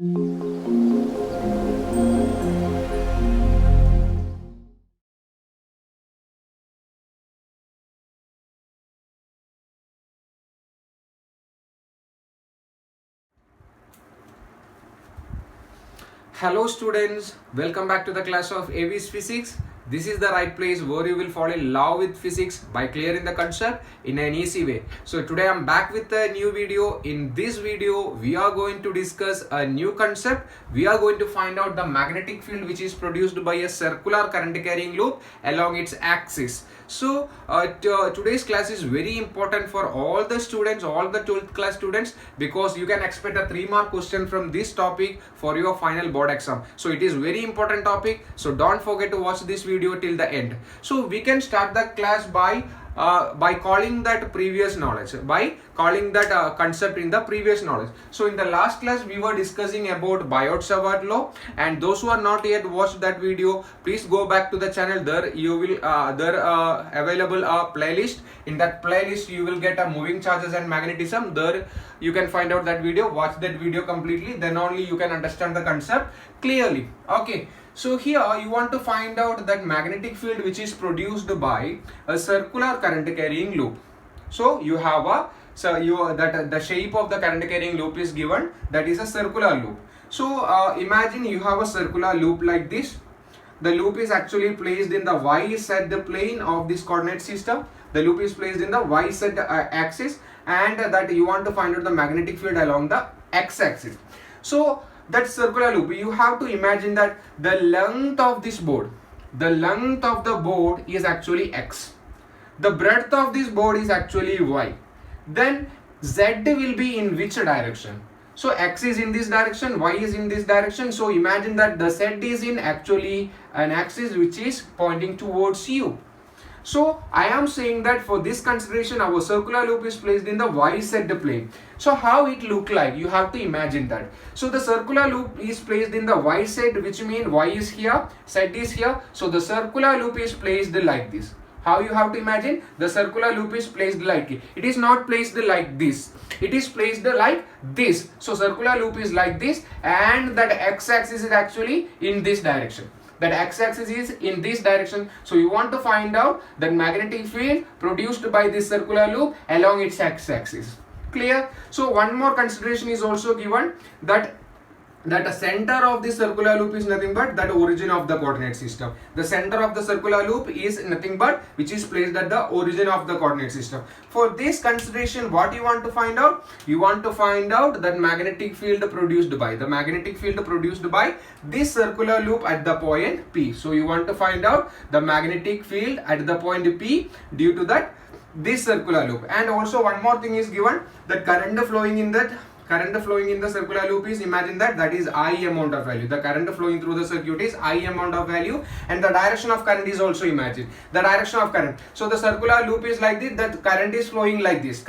Hello students, welcome back to the class of AV's Physics. This is the right place where you will fall in love with physics by clearing the concept in an easy way. So today I'm back with a new video. In this video, we are going to discuss a new concept. We are going to find out the magnetic field which is produced by a circular current carrying loop along its axis. So today's class is very important for all the students, all the 12th class students, because you can expect a 3-mark question from this topic for your final board exam. So it is very important topic. So don't forget to watch this video till the end. So we can start the class by calling that previous knowledge, by calling that concept in the previous knowledge. So in the last class we were discussing about Biot-Savart law, and those who are not yet watched that video, please go back to the channel. There you will available a playlist. In that playlist you will get a moving charges and magnetism. There you can find out that video. Watch that video completely, then only you can understand the concept clearly. Okay. So here you want to find out that magnetic field which is produced by a circular current carrying loop. So you have the shape of the current carrying loop is given, that is a circular loop. So imagine you have a circular loop like this. The loop is actually placed in the y-z plane of this coordinate system. The loop is placed in the y-z axis, and that you want to find out the magnetic field along the x-axis. So that circular loop, you have to imagine that the length of this board, the length of the board is actually x. The breadth of this board is actually y. Then z will be in which direction? So x is in this direction, y is in this direction. So imagine that the z is in actually an axis which is pointing towards you. So I am saying that for this consideration, our circular loop is placed in the y-z plane. So how it look like? You have to imagine that. So the circular loop is placed in the y-z, which means y is here, z is here. So the circular loop is placed like this. How you have to imagine? The circular loop is placed like it. It is not placed like this. It is placed like this. So circular loop is like this, and that x-axis is actually in this direction. That x-axis is in this direction. So you want to find out the magnetic field produced by this circular loop along its x-axis. Clear? So one more consideration is also given, that the center of the circular loop is nothing but that origin of the coordinate system. The center of the circular loop is nothing but which is placed at the origin of the coordinate system. For this consideration, what you want to find out? You want to find out that magnetic field produced by this circular loop at the point P. So you want to find out the magnetic field at the point P due to that this circular loop. And also one more thing is given, that current flowing in the circular loop is, imagine that is I amount of value. The current flowing through the circuit is I amount of value, and the direction of current is also, imagine the direction of current. So the circular loop is like this, that current is flowing like this,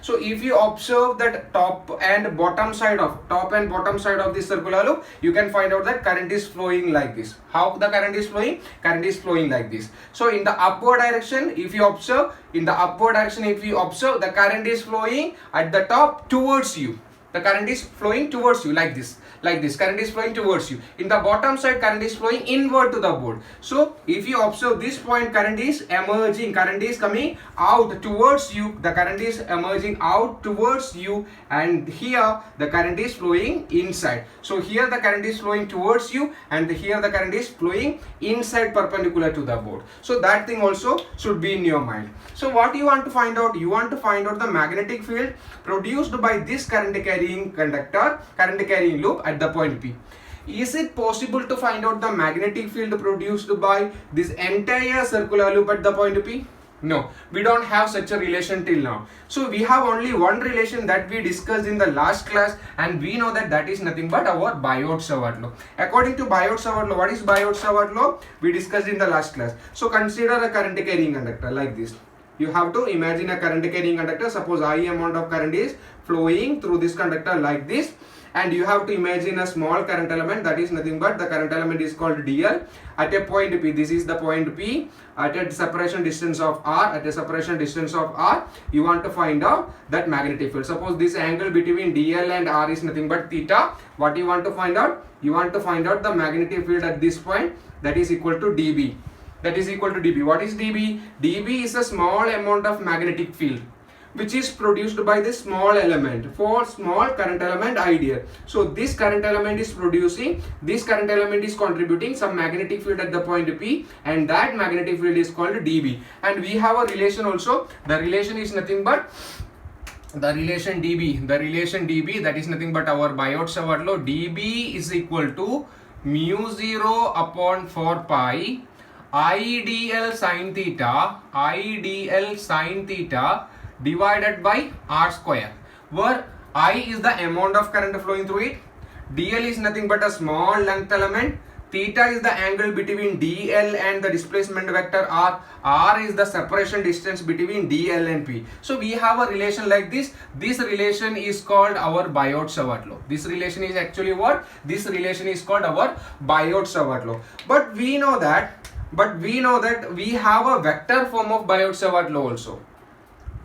So if you observe that top and bottom side of this circular loop, you can find out that current is flowing like this. How the current is flowing? Current is flowing like this. So in the upward direction, if you observe, the current is flowing at the top towards you. The current is flowing towards you like this. Current is flowing towards you. In the bottom side, current is flowing inward to the board. So if you observe this point, current is emerging, current is coming out towards you. The current is emerging out towards you, and here the current is flowing inside. So here the current is flowing towards you, and here the current is flowing inside perpendicular to the board. So that thing also should be in your mind. So what you want to find out? You want to find out the magnetic field produced by this current carrying loop at the point P. Is it possible to find out the magnetic field produced by this entire circular loop at the point P? No, we don't have such a relation till now. So we have only one relation that we discussed in the last class, and we know that is nothing but our Biot-Savart law. According to Biot-Savart law, what is Biot-Savart law? We discussed in the last class. So consider a current carrying conductor like this. You have to imagine a current carrying conductor. Suppose I amount of current is flowing through this conductor like this, and you have to imagine a small current element, that is nothing but the current element is called dl at a point P. This is the point P at a separation distance of r. At a separation distance of r, you want to find out that magnetic field. Suppose this angle between dl and r is nothing but theta. What you want to find out? You want to find out the magnetic field at this point, that is equal to dB. That is equal to dB. What is dB? dB is a small amount of magnetic field which is produced by this small element. For small current element idea. So this current element is producing, this current element is contributing some magnetic field at the point P, and that magnetic field is called dB. And we have a relation also. The relation is nothing but the relation dB. The relation dB, that is nothing but our Biot-Savart law. dB is equal to mu 0 upon 4 pi IDL sin theta divided by r square, where I is the amount of current flowing through it, dl is nothing but a small length element, theta is the angle between dl and the displacement vector r is the separation distance between dl and p. So we have a relation like this. This relation is called our Biot-Savart law. This relation is actually what? This relation is called our Biot-Savart law. But we know that we have a vector form of Biot-Savart law also.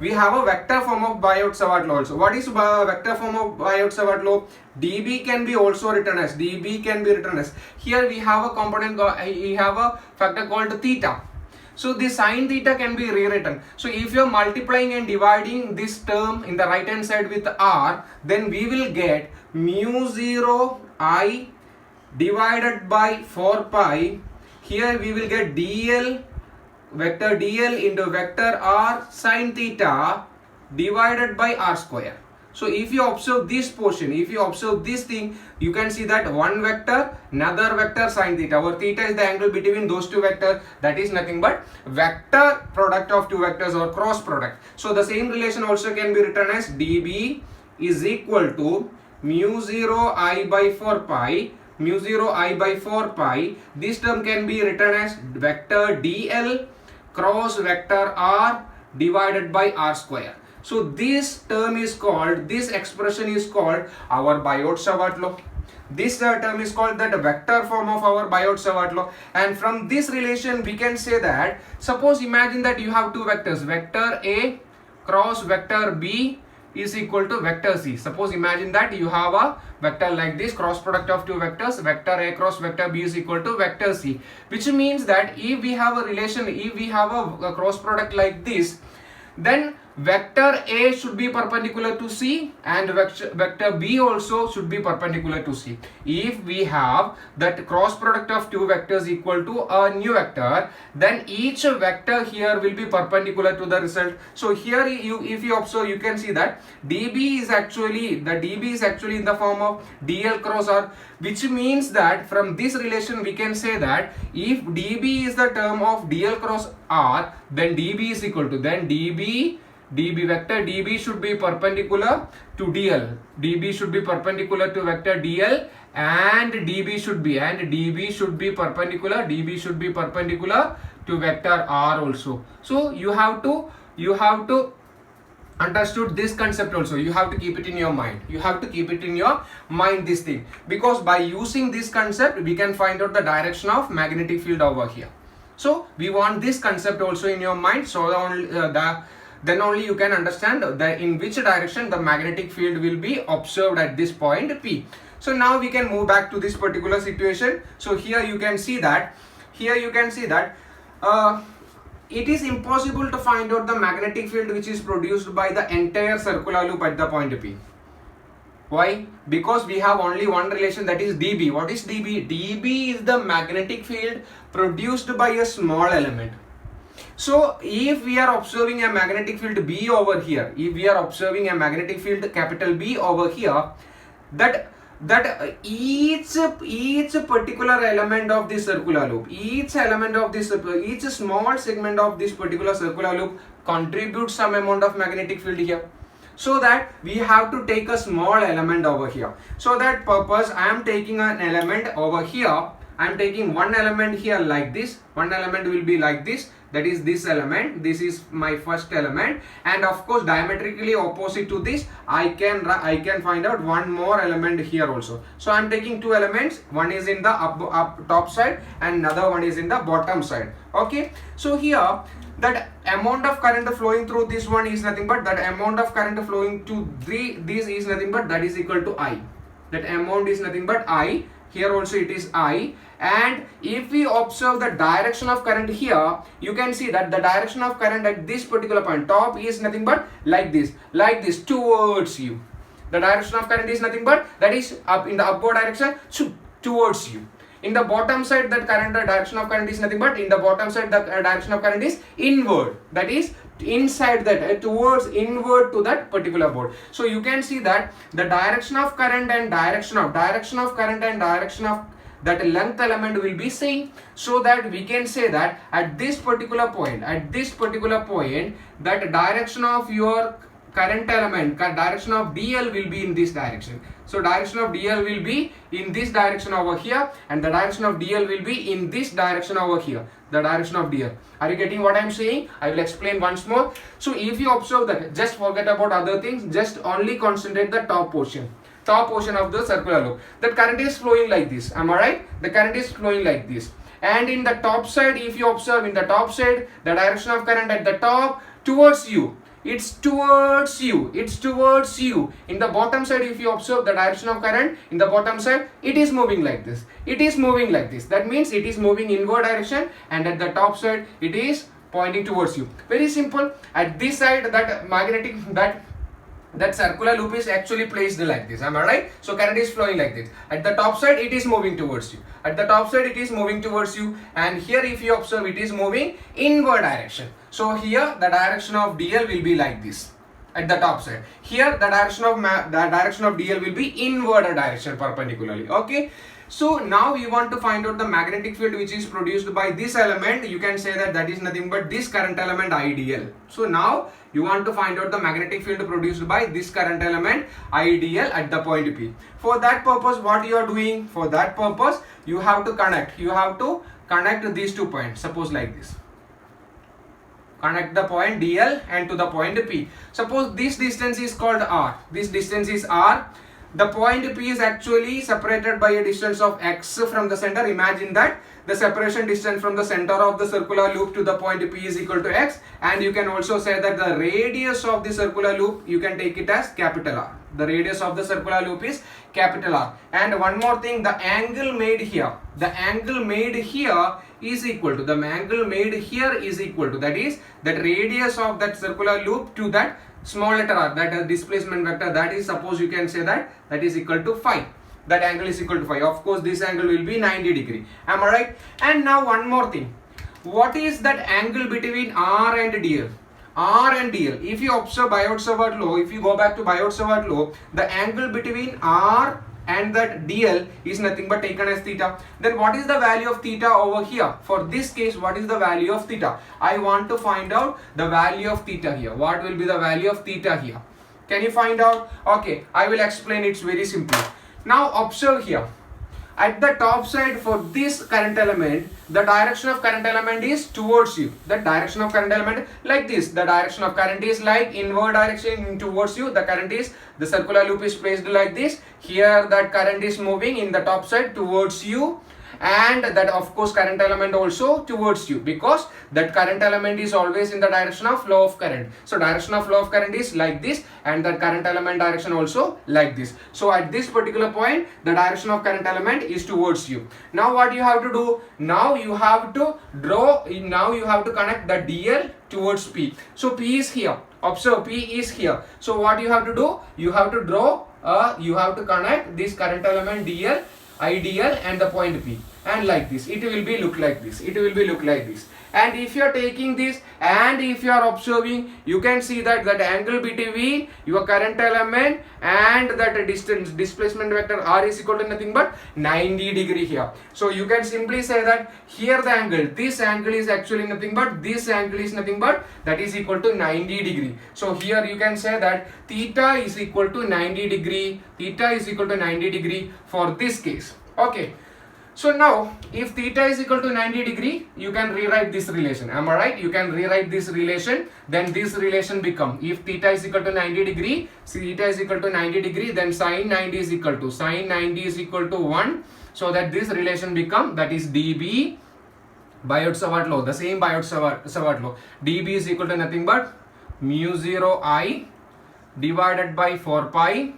We have a vector form of Biot-Savart law also. What is vector form of Biot-Savart law? dB can be also written as, here we have a component, we have a factor called theta. So this sin theta can be rewritten. So if you are multiplying and dividing this term in the right hand side with r, then we will get mu 0 I divided by 4 pi. Here we will get dl, vector dl into vector r sin theta divided by r square. So if you observe this portion, if you observe this thing, you can see that one vector, another vector sin theta, where theta is the angle between those two vectors, that is nothing but vector product of two vectors or cross product. So the same relation also can be written as dB is equal to mu 0 I by 4 pi, mu 0 I by 4 pi. This term can be written as vector dl cross vector r divided by r square. So this term is called, this expression is called our Biot-Savart law. This term is called that vector form of our Biot-Savart law. And from this relation we can say that, suppose imagine that you have two vectors, vector A cross vector B is equal to vector C. Suppose imagine that you have a vector like this, cross product of two vectors, vector A cross vector B is equal to vector C, which means that if we have a relation, if we have a cross product like this, then vector A should be perpendicular to C and vector B also should be perpendicular to C. If we have that cross product of two vectors equal to a new vector, then each vector here will be perpendicular to the result. So here if you observe, you can see that dB is actually in the form of dl cross r, which means that from this relation we can say that if dB is the term of dl cross r, then dB is equal to, then dB vector dB should be perpendicular to dl, dB should be perpendicular to vector dl, and dB should be perpendicular to vector r also. So you have to understood this concept also. You have to keep it in your mind. This thing, because by using this concept we can find out the direction of magnetic field over here. So we want this concept also in your mind, so then only you can understand in which direction the magnetic field will be observed at this point P. So now we can move back to this particular situation. So here you can see that it is impossible to find out the magnetic field which is produced by the entire circular loop at the point P. Why? Because we have only one relation, that is dB. What is dB? dB is the magnetic field produced by a small element. So if we are observing a magnetic field B over here, capital B over here, that each particular element of this circular loop, each small segment of this particular circular loop contributes some amount of magnetic field here. So that we have to take a small element over here. So that purpose I am taking an element over here. I am taking one element here like this, one element will be like this, that is this element, this is my first element, and of course diametrically opposite to this I can find out one more element here also. So I am taking two elements, one is in the up top side and another one is in the bottom side. Okay, so here that amount of current flowing through this one is nothing but that amount of current flowing to this is nothing but that is equal to I. That amount is nothing but I. Here also it is I, and if we observe the direction of current here, you can see that the direction of current at this particular point top is nothing but like this towards you. The direction of current is nothing but that is up in the upward direction towards you. In the bottom side, that current, the direction of current is nothing but in the bottom side the direction of current is inward, that is inside that towards inward to that particular board. So you can see that the direction of current and direction of that length element will be same, so that we can say that at this particular point that direction of your current element, direction of DL will be in this direction. So direction of DL will be in this direction over here, and the direction of DL will be in this direction over here. The direction of DL. Are you getting what I am saying? I will explain once more. So if you observe that, just forget about other things, just only concentrate the top portion of the circular loop. That current is flowing like this. Am I right? The current is flowing like this. And in the top side, if you observe in the top side, the direction of current at the top towards you. It's towards you. In the bottom side, if you observe the direction of current in the bottom side, it is moving like this. That means it is moving inward direction, and at the top side it is pointing towards you. Very simple. At this side, that magnetic that circular loop is actually placed like this. Am I right? So current is flowing like this. At the top side it is moving towards you. And here if you observe, it is moving inward direction. So here the direction of DL will be like this at the top side. Here the direction of DL will be inward direction perpendicularly. Okay. So now we want to find out the magnetic field which is produced by this element. You can say that is nothing but this current element IDL. So now you want to find out the magnetic field produced by this current element IDL at the point P. For that purpose, what you are doing? For that purpose, you have to connect these 2 points. Suppose like this. Connect the point DL and to the point P. Suppose this distance is called R. This distance is R. The point P is actually separated by a distance of x from the center. Imagine that the separation distance from the center of the circular loop to the point P is equal to x, and you can also say that the radius of the circular loop, you can take it as capital R. The radius of the circular loop is capital R. And one more thing, the angle made here is equal to that is that radius of that circular loop to that small letter r, that displacement vector, that is, suppose you can say that is equal to phi. That angle is equal to phi. Of course this angle will be 90 degree. Am I right? And now one more thing, what is that angle between R and DL? If you observe Biot-Savart law, if you go back to Biot-Savart law, the angle between R and that DL is nothing but taken as theta. Then what is the value of theta over here? For this case, what is the value of theta? I want to find out the value of theta here. What will be the value of theta here? Can you find out? Okay, I will explain. It's very simple. Now observe here. At the top side for this current element, the direction of current element is towards you. The direction of current element like this. The direction of current is like inward direction towards you. The circular loop is placed like this. Here that current is moving in the top side towards you, and that of course current element also towards you, because that current element is always in the direction of flow of current. So direction of flow of current is like this, and that current element direction also like this. So at this particular point, the direction of current element is towards you. Now what you have to do? Now you have to connect the DL towards P. So P is here. Observe, P is here. So what you have to do? You have to connect this current element DL, IDL and the point P, and like this it will be look like this. And if you are taking this and if you are observing, you can see that angle between your current element and that displacement vector R is equal to nothing but 90 degree here. So you can simply say that here this angle is actually nothing but that is equal to 90 degree. So here you can say that theta is equal to 90 degree for this case. Okay. So now, if theta is equal to 90 degree, you can rewrite this relation. Am I right? You can rewrite this relation. Then this relation become, if theta is equal to 90 degree, theta is equal to 90 degree, then sine 90 is equal to, sine 90 is equal to 1. So that this relation become, that is dB Biot-Savart law, the same Biot-Savart law. dB is equal to nothing but mu 0 I divided by 4 pi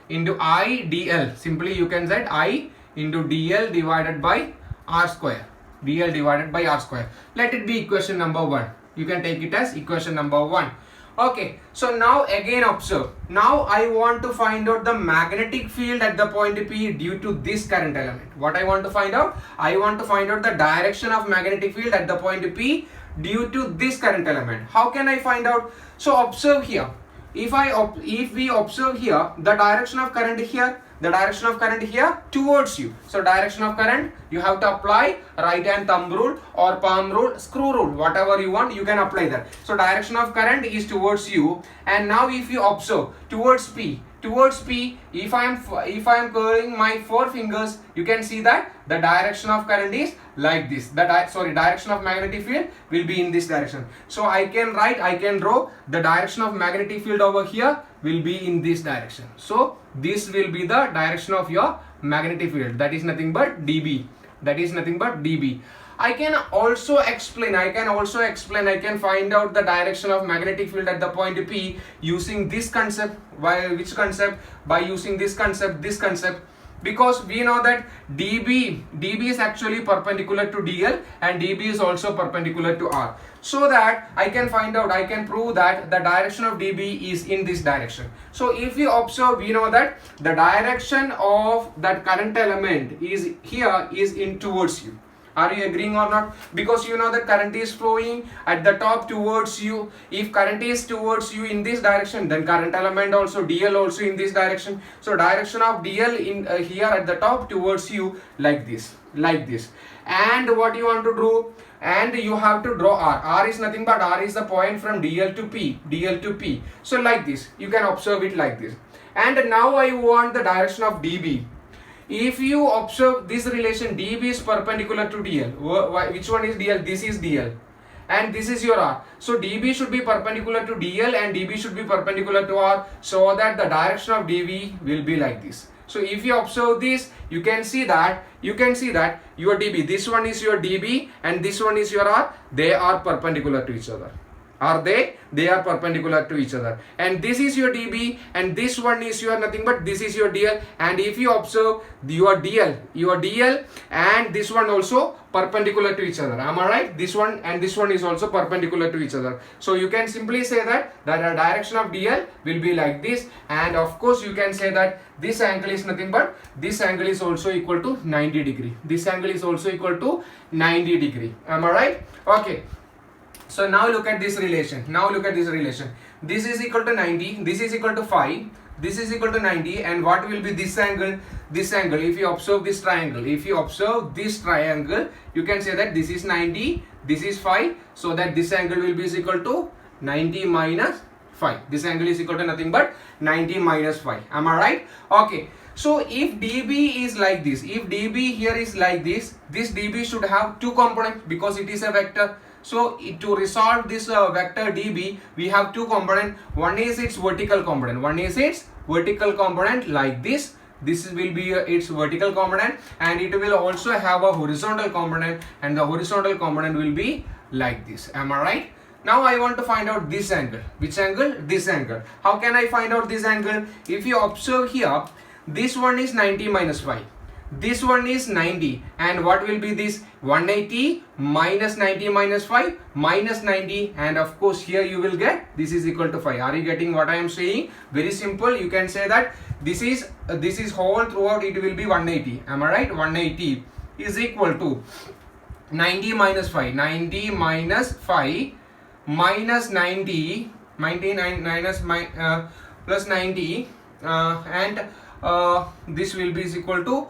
into I dl. Simply you can set I into dl divided by r square. dl divided by r square. Let it be equation number 1. You can take it as equation number 1. Okay, so now again observe. Now I want to find out the magnetic field at the point P due to this current element. What I want to find out? I want to find out the direction of magnetic field at the point P due to this current element. How can I find out? So observe here. If we observe here, the direction of current here, the direction of current here towards you. So direction of current, you have to apply right hand thumb rule or palm rule, screw rule, whatever you want, you can apply that. So direction of current is towards you. And now if you observe towards P, if I am curling my 4 fingers, you can see that the direction of current is like this. Direction of magnetic field will be in this direction. So I can draw the direction of magnetic field over here will be in this direction. So this will be the direction of your magnetic field. That is nothing but dB. I can also explain, I can find out the direction of magnetic field at the point P using this concept. Which concept? By using this concept, because we know that dB is actually perpendicular to dl and dB is also perpendicular to r. So that I can prove that the direction of dB is in this direction. So if you observe, we know that the direction of that current element is here is in towards you. Are you agreeing or not? Because you know that current is flowing at the top towards you. If current is towards you in this direction, then current element also, dl also in this direction. So direction of dl in here at the top towards you like this. And what you want to do? And you have to draw r. R is nothing but r is the point from dl to p. So like this, you can observe it like this. And now I want the direction of dB. If you observe this relation, dB is perpendicular to dl. Which one is dl? This is dl. And this is your r. So dB should be perpendicular to dl and dB should be perpendicular to r, so that the direction of dB will be like this. So if you observe this, you can see that your dB, this one is your dB and this one is your r. They are perpendicular to each other. Are they? They are perpendicular to each other. And this is your dB and this one is your nothing but this is your dl. And if you observe your dl and this one also perpendicular to each other. Am I right? This one and this one is also perpendicular to each other. So you can simply say that the direction of dl will be like this. And of course you can say that this angle is nothing but this angle is also equal to 90 degree. This angle is also equal to 90 degree. Am I right? Okay. So now look at this relation. This is equal to 90. This is equal to 5. This is equal to 90. And what will be this angle? This angle. If you observe this triangle, you can say that this is 90. This is 5. So that this angle will be equal to 90 minus 5. This angle is equal to nothing but 90 minus 5. Am I right? Okay. So if dB is like this, if dB here is like this dB should have 2 components because it is a vector. So to resolve this vector dB, we have 2 components. One is its vertical component. Like this. This will be its vertical component, and it will also have a horizontal component, and the horizontal component will be like this. Am I right? Now I want to find out this angle. Which angle? This angle. How can I find out this angle? If you observe here, this one is 90 minus 5. This one is 90, and what will be this? 180 minus 90 minus 5 minus 90, and of course here you will get this is equal to 5. Are you getting what I am saying? Very simple. You can say that this is whole throughout it will be 180. Am I right? 180 is equal to 90 minus 5. 90 minus 5 minus 90 minus plus 90 and this will be equal to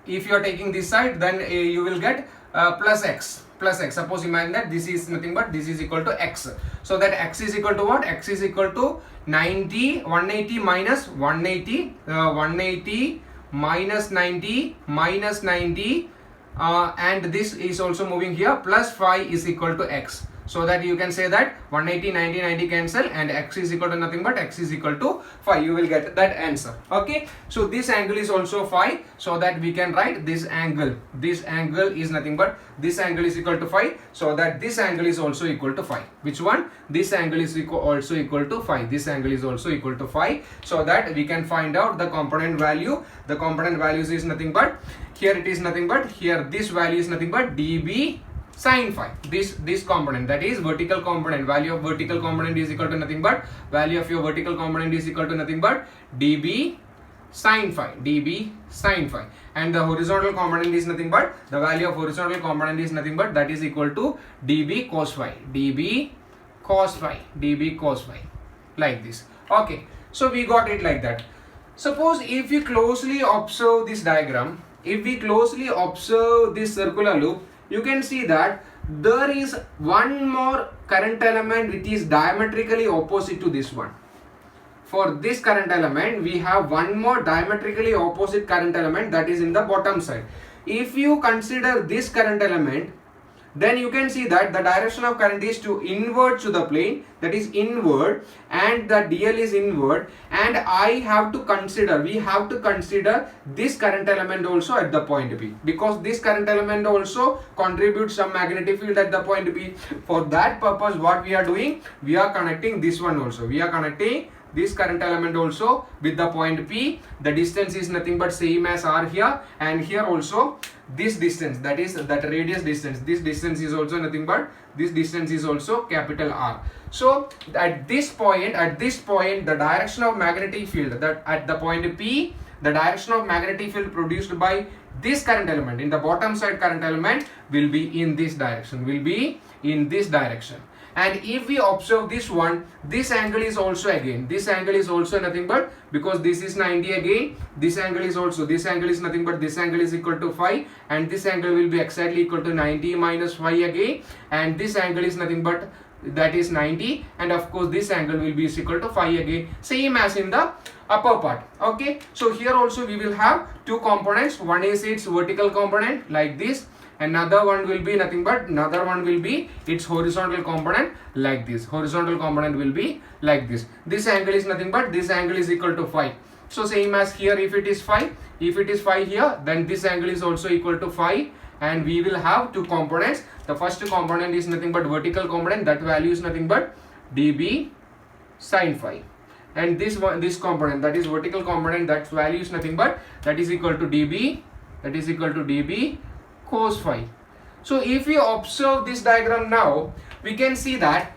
if you are taking this side, then you will get plus x. Suppose imagine that this is nothing but this is equal to x. So that x is equal to what? X is equal to 180 minus 180 minus 90, minus 90, and this is also moving here, plus 5 is equal to x. So that you can say that 180, 90, 90 cancel, and x is equal to nothing but x is equal to 5. You will get that answer. Okay. So this angle is also 5. So that we can write this angle. This angle is nothing but this angle is equal to 5. So that this angle is also equal to 5. Which one? This angle is also equal to 5. This angle is also equal to 5. So that we can find out the component value. The component values is nothing but, here it is nothing but, here this value is nothing but dB sin phi. This component, that is vertical component, value of vertical component is equal to nothing but, value of your vertical component is equal to nothing but dB sin phi, dB sin phi, and the horizontal component is nothing but, the value of horizontal component is nothing but, that is equal to dB cos phi, dB cos phi, dB cos phi, like this. Okay, so we got it like that. Suppose if you closely observe this diagram, if we closely observe this circular loop, you can see that there is one more current element which is diametrically opposite to this one. For this current element, we have one more diametrically opposite current element, that is in the bottom side. If you consider this current element, then you can see that the direction of current is to inward to the plane, that is inward, and the DL is inward, and we have to consider this current element also at the point P, because this current element also contributes some magnetic field at the point P. For that purpose, what we are doing, we are connecting this one also, we are connecting this current element also with the point P. The distance is nothing but same as R here, and here also this distance, that is that radius distance, this distance is also nothing but, this distance is also capital R. So at this point the direction of magnetic field, that at the point P, the direction of magnetic field produced by this current element in the bottom side current element will be in this direction, And if we observe this one, this angle is also nothing but, because this is 90 again, this angle is nothing but, this angle is equal to 5, and this angle will be exactly equal to 90 minus 5 again, and this angle is nothing but, that is 90, and of course this angle will be equal to 5 again, same as in the upper part. Okay, so here also we will have two components. One is its vertical component like this, another one will be nothing but, its horizontal component like this. Horizontal component will be like this. This angle is nothing but, this angle is equal to 5. So same as here, if it is 5 here, then this angle is also equal to 5, and we will have two components. The first component is nothing but vertical component, that value is nothing but dB sin phi, and this component, that is vertical component, that value is nothing but, that is equal to dB cos phi. So if we observe this diagram now, we can see that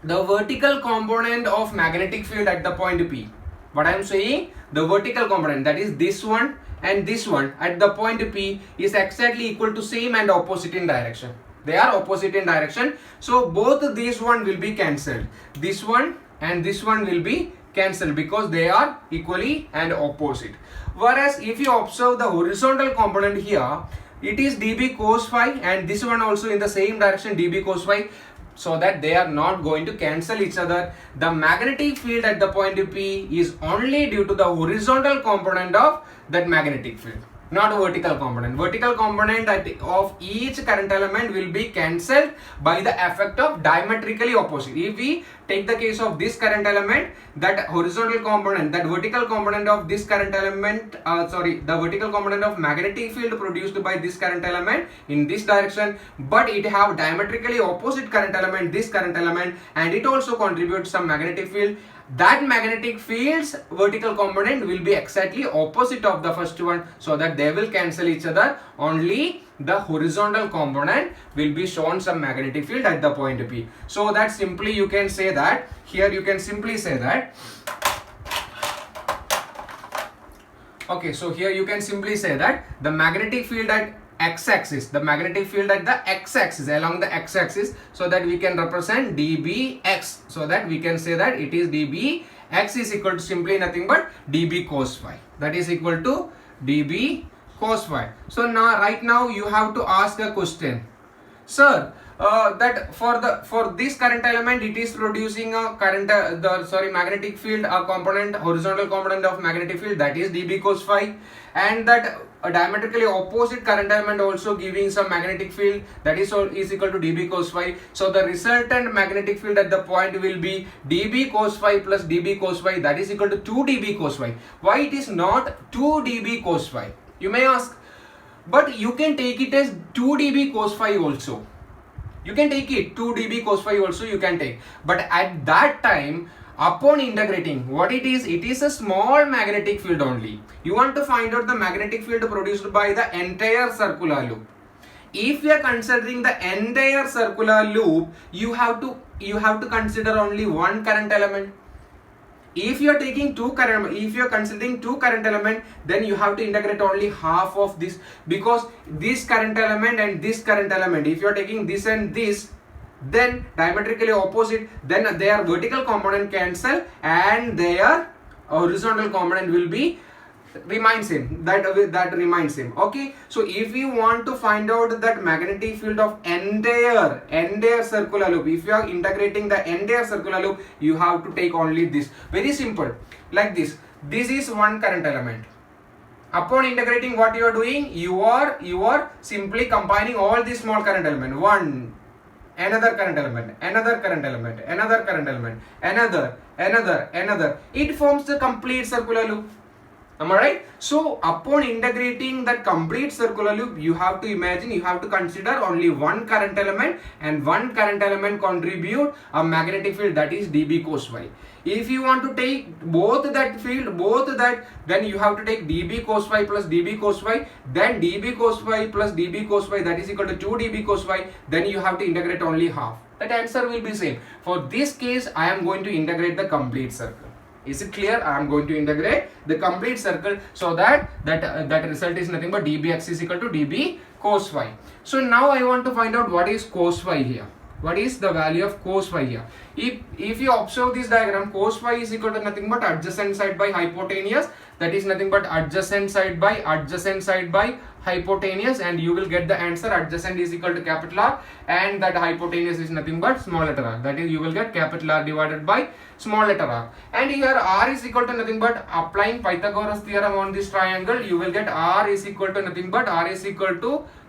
the vertical component of magnetic field at the point P, what I am saying, the vertical component, that is this one and this one at the point P, is exactly equal to same and opposite in direction. They are opposite in direction. So both these one will be cancelled. This one and this one will be cancelled because they are equally and opposite. Whereas if you observe the horizontal component here, it is dB cos phi, and this one also in the same direction, dB cos phi, so that they are not going to cancel each other. The magnetic field at the point P is only due to the horizontal component of that magnetic field, not a vertical component. Vertical component of each current element will be cancelled by the effect of diametrically opposite. If we take the case of this current element, that horizontal component, that vertical component of this current element, the vertical component of magnetic field produced by this current element in this direction, but it have diametrically opposite current element, this current element, and it also contributes some magnetic field. That magnetic field's vertical component will be exactly opposite of the first one, so that they will cancel each other. Only the horizontal component will be shown some magnetic field at the point P. So that simply you can say that, here you can simply say that, okay, so here you can simply say that the magnetic field at x-axis, the magnetic field at the x-axis, along the x-axis, so that we can represent dBx, so that we can say that it is dBx is equal to simply nothing but dB cos phi, that is equal to dB cos phi. So now right now you have to ask a question, sir, that for this current element it is producing a magnetic field, a component, horizontal component of magnetic field, that is dB cos phi, and that a diametrically opposite current element also giving some magnetic field, that is equal to dB cos phi. So the resultant magnetic field at the point will be dB cos phi plus dB cos phi, that is equal to 2 dB cos phi. Why it is not 2 dB cos phi? You may ask, but you can take it as 2 dB cos phi also. You can take it 2 dB cos phi also you can take, but at that time upon integrating, what it is a small magnetic field only. You want to find out the magnetic field produced by the entire circular loop. If you are considering the entire circular loop, you have to consider only one current element. If you are taking if you are considering two current element, then you have to integrate only half of this, because this current element and this current element, if you are taking this and this, then diametrically opposite, then their vertical component cancel and their horizontal component will be remains same. That remains same. Okay, so if you want to find out that magnetic field of entire circular loop, if you are integrating the entire circular loop, you have to take only this. Very simple, like this. This is one current element. Upon integrating, what you are doing, you are simply combining all these small current element. One, another current element, another current element, another current element, another. It forms the complete circular loop. Am I right? So upon integrating that complete circular loop, you have to imagine, you have to consider only one current element, and one current element contribute a magnetic field, that is dB cos phi. If you want to take both that field, then you have to take dB cos phi plus dB cos phi, then dB cos phi plus dB cos phi, that is equal to 2 dB cos phi, then you have to integrate only half. That answer will be same. For this case, I am going to integrate the complete circle. Is it clear? I am going to integrate the complete circle, so that result is nothing but dBx is equal to dB cos phi. So now I want to find out what is cos phi here. What is the value of cos phi here? If you observe this diagram, cos phi is equal to nothing but adjacent side by hypotenuse, that is nothing but adjacent side by hypotenuse, and you will get the answer. Adjacent is equal to capital R, and that hypotenuse is nothing but small letter r, that is you will get capital R divided by small letter r. And here r is equal to nothing but, applying Pythagoras theorem on this triangle, you will get r is equal to nothing but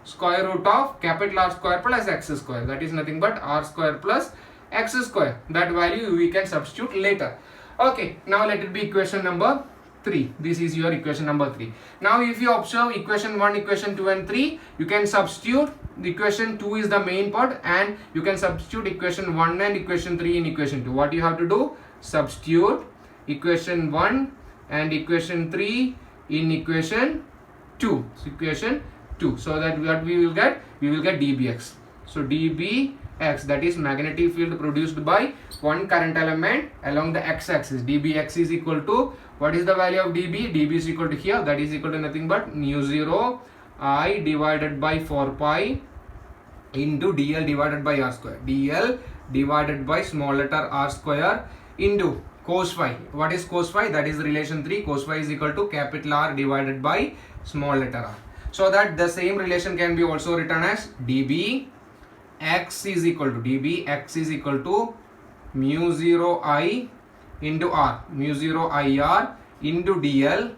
square root of capital R square plus x square, that is nothing but r square plus x square. That value we can substitute later. Okay, now let it be equation number 3. This is your equation number 3. Now if you observe equation 1, equation 2 and 3, you can substitute. Equation 2 is the main part, and you can substitute equation 1 and equation 3 in equation 2. What you have to do? Substitute equation 1 and equation 3 in equation 2. So that what we will get? We will get dBx. So dBx, that is magnetic field produced by one current element along the x-axis. dBx is equal to, what is the value of dB? dB is equal to here, that is equal to nothing but mu 0 I divided by 4 pi into dl divided by r square. dl divided by small letter r square into cos phi. What is cos phi? That is relation 3. Cos phi is equal to capital R divided by small letter r. So that the same relation can be also written as dB x is equal to mu 0 I into r, mu 0 I r into dl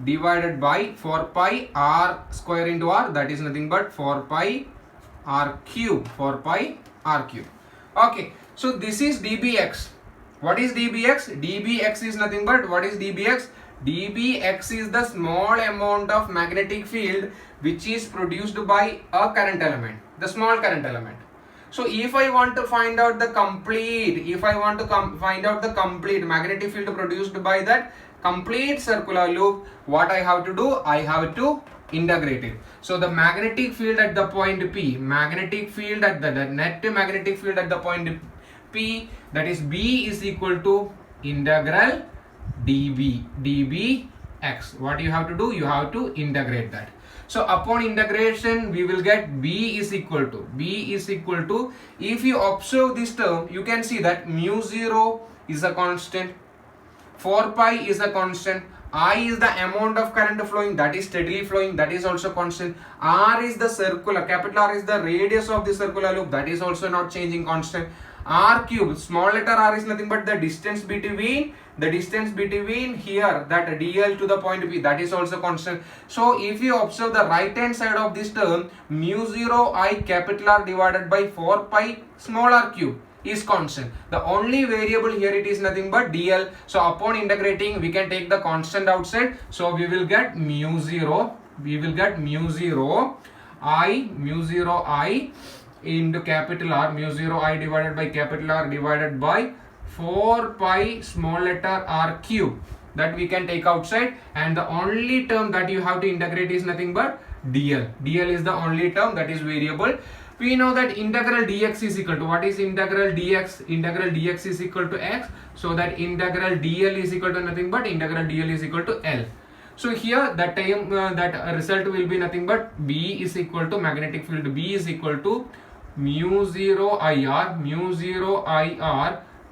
divided by 4 pi r square into r, that is nothing but 4 pi r cube. Okay, so this is dBx. What is dBx? dBx is nothing but, what is dBx? dBx is the small amount of magnetic field which is produced by a current element, the small current element. So if I want to find out the complete, magnetic field produced by that complete circular loop, what I have to do? I have to integrate it. So the magnetic field at the point P, the net magnetic field at the point P, that is B, is equal to integral dBx. What you have to do? You have to integrate that. So upon integration, we will get B is equal to, if you observe this term, you can see that mu 0 is a constant, 4 pi is a constant, I is the amount of current flowing, that is steadily flowing, that is also constant. R is the circular, capital R is the radius of the circular loop, that is also not changing, constant. R cube, small letter r is nothing but the distance between here, that dl to the point P, that is also constant. So if you observe the right hand side of this term, mu 0 I capital R divided by 4 pi small r cube is constant. The only variable here it is nothing but dl. So upon integrating we can take the constant outside. So we will get mu 0 I into capital R, mu 0 I divided by capital R divided by 4 pi small letter r cube, that we can take outside, and the only term that you have to integrate is nothing but dl. dl is the only term that is variable. We know that integral dx is equal to, what is integral dx? Integral dx is equal to x, so that integral dl is equal to nothing but integral dl is equal to L. So here that time that result will be nothing but B is equal to magnetic field, B is equal to mu 0 IR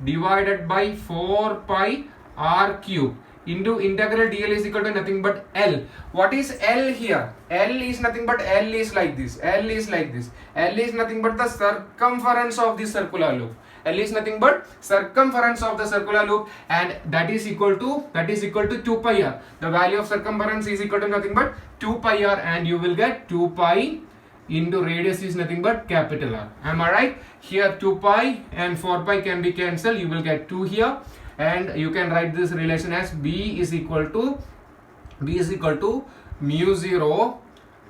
divided by 4 pi r cube into integral dl is equal to nothing but L. What is L here? L is nothing but L is like this. L is nothing but the circumference of the circular loop. L is nothing but circumference of the circular loop, and that is equal to 2 pi r. The value of circumference is equal to nothing but 2 pi r, and you will get 2 pi into radius is nothing but capital R. Am I right? Here 2 pi and 4 pi can be cancelled. You will get 2 here, and you can write this relation as B is equal to mu 0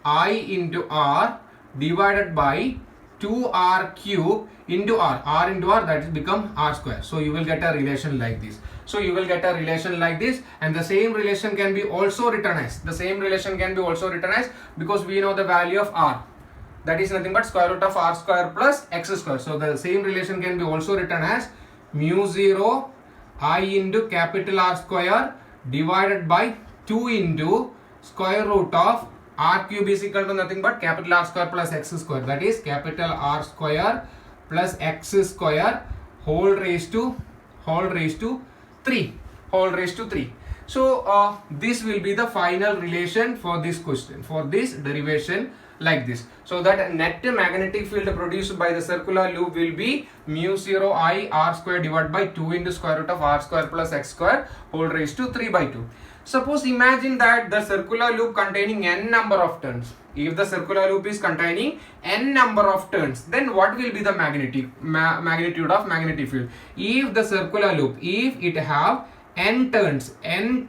I into R divided by 2r cube into r into r, that is become r square. So you will get a relation like this. And the same relation can be also written as because we know the value of r, that is nothing but square root of r square plus x square. So the same relation can be also written as mu 0 I into capital R square divided by 2 into square root of r cube is equal to nothing but capital R square plus x square, that is capital R square plus x square whole raised to 3. So this will be the final relation for this question, for this derivation, like this. So that net magnetic field produced by the circular loop will be mu 0 I r square divided by 2 into square root of r square plus x square whole raised to 3 by 2. Suppose imagine that the circular loop containing n number of turns. If the circular loop is containing n number of turns, then what will be the magnitude of magnetic field? If the circular loop, if it have n turns, then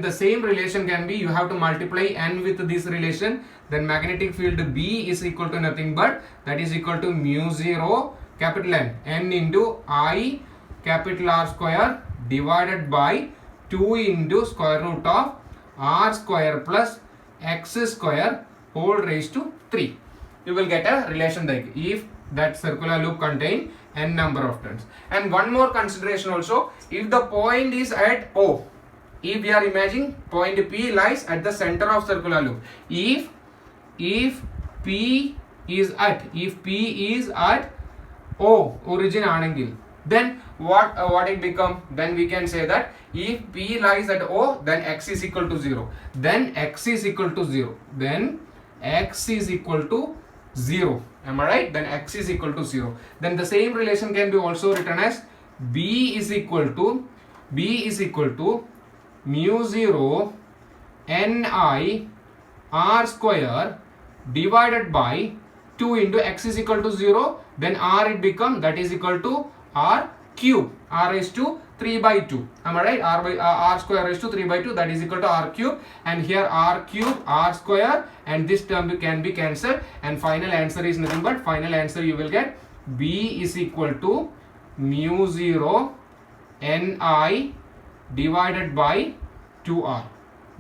the same relation can be, you have to multiply n with this relation, then magnetic field B is equal to nothing but, that is equal to mu 0 capital N into I capital R square divided by 2 into square root of r square plus x square whole raised to 3. You will get a relation like if that circular loop contain n number of turns. And one more consideration also, if the point is at O, if we are imagining point P lies at the center of circular loop, if P is at O origin anengil, then what it become? Then we can say that if P lies at O, then x is equal to 0. Then x is equal to 0. Am I right? Then x is equal to 0. Then the same relation can be also written as B is equal to mu 0 Ni r square divided by 2 into x is equal to 0. Then r it become, that is equal to r cube, r raised to 3 by 2. Am I right? R square raised to 3 by 2, that is equal to r cube, and here r cube, r square, and this term can be cancelled, and final answer is nothing but, final answer you will get B is equal to mu 0 Ni divided by 2r.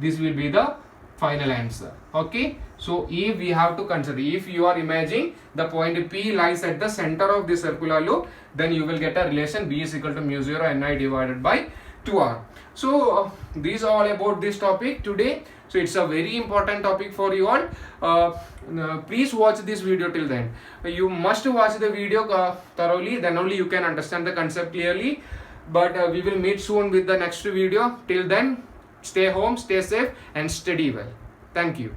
This will be the final answer. Okay, so if we have to consider, if you are imagining the point P lies at the center of the circular loop, then you will get a relation B is equal to mu 0 Ni divided by 2r. So this is all about this topic today. So it's a very important topic for you all. Please watch this video till then. You must watch the video thoroughly, then only you can understand the concept clearly. but we will meet soon with the next video. Till then, stay home, stay safe, and study well. Thank you.